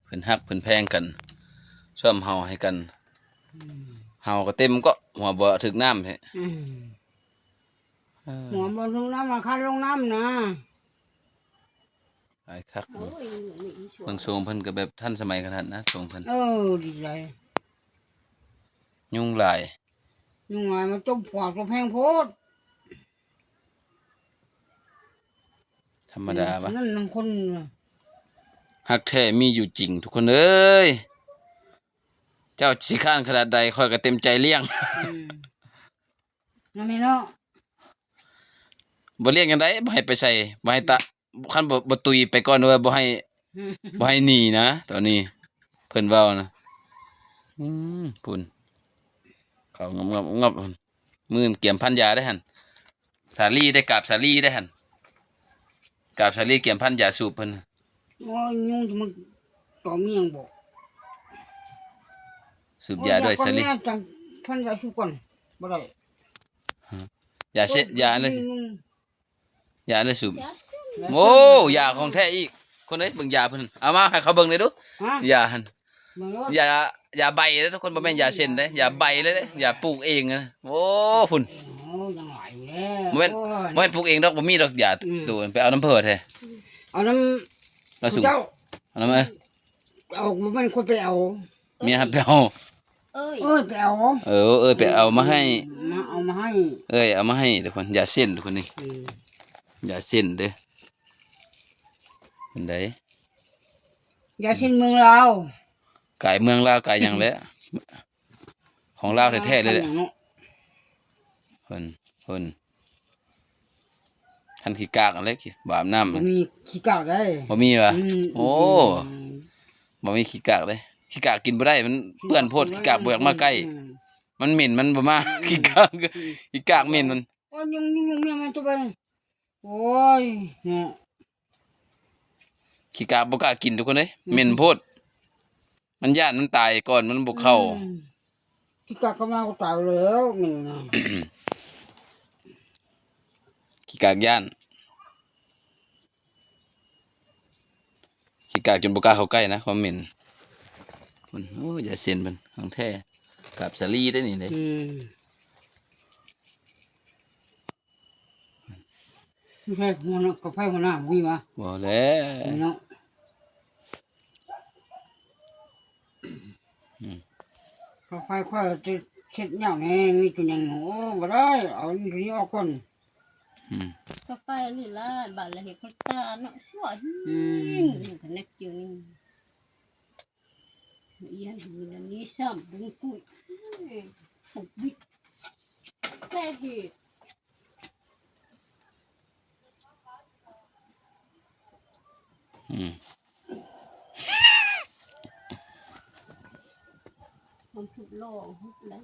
เพิ่นฮักเพิ่นแพงกันช่วมเฮาให้กันเฮาก็เต็มก็หัวบ่ถึกน้ำแท้หัวบนลงน้ำมาคันลงน้ำนะหลายคักเบิ่งทรงเพิ่นก็แบบทันสมัยขนาดนะทรงเพิ่นดีใจยุ่งหลายยุ่งหลายมันจมปากจมแพงโพดธรรมดาปะนั่นน้ำคนฮักแท้มีอยู่จริงทุกคนเอ้ยเจ้าสิข้านขนาดใดค่อยก็เต็มใจเลี้ยงนั่นไม่เนาะบ่เลี้ยงจังได๋บ่ให้ไปใส่บ่ให้ตะคันบ่ตุยไปก่อนว่าบ่ให้หนีนะตอนนี้เพิ่นเว้านะปุ่นเขางับมื้อเกี่ยมพันยาได้หั่นสาลีได้กาบสาลีได้หั่นกาบสาลีเกี่ยมพันยาสูบเพิ่นโอ้ยยุ่งที่มันต่อเมียงบอกสูบยาด้วยสาลีพันยาสูบก่อนบ่ได้ยาเสยาเลยยาเลยสูบโอ้ยาของแท้อีกคนเอ้ยเบิ่งยาเพิ่นเอามาให้เขาเบิ่งเลยดูยาหั่นยาใบเด้อทุกคนบ่แม่นยาเส้นเด้ยาใบเลยเด้ยาปลูกเองนะโอ้พุ่นยังหลายอยู่แล้วบ่แม่นปลูกเองดอกบ่มีดอกยาตัวไปเอาน้ำเพิ่นแท้เอาน้ำเราสูบเอาน้ำเอาบ่แม่นคนไปเอาเมียไปเอาไปเอาไปเอามาให้เอามาให้เอามาให้ทุกคนยาเส้นทุกคนนี่ยาเส้นเด้อเป็นไดยาเส้นเมืองลาวไก่เมืองลาวไก่ยังแล้วของลาวแท้ๆเลยแหละเพิ่นทันขี้กากอะไรบาปน้ำบ่มีขี้กากได้บ่มีวะโอ้บ่มีขี้กากเลยขี้กากกินบ่ได้มันเปื้อนโพดขี้กากบ่อยากมาใกล้มันเหม็นมันบ่มาขี้กากเหม็นมันโอ้ยยุ่งมันตัวไปโอ้ยเนี่ยขี้กากบ่กล้ากินทุกคนเอ้ยเหม็นโพดมันย่านมันตายก่อนมันบ่เข้าขี้กากก็มาก็ตายแล้วนี่ขี้กากย่านขี้กากจนบ่กล้าเข้าใกล้นะความเหม็นมันโอ้อย่าเสียนมันของแท้กับสาลีได้นี่เลยไม่ใช่หัวหน้ากับไฟหัวหน้ามีมาบ่แล้วเนาะกับไฟค่อยจะเช็ดอย่างนี้มีตัวอย่างโอ้บ่ได้เอาตัวนี้ออกก่อนก็ไปนี่ละบ้านละเห็ดคนตาเนาะสวยกันนักจึงยันมีนันนี้ซ้ำบุ้งกุ้ยปุบบิดแค่เหตุมันถูกล่อหุบแล้ว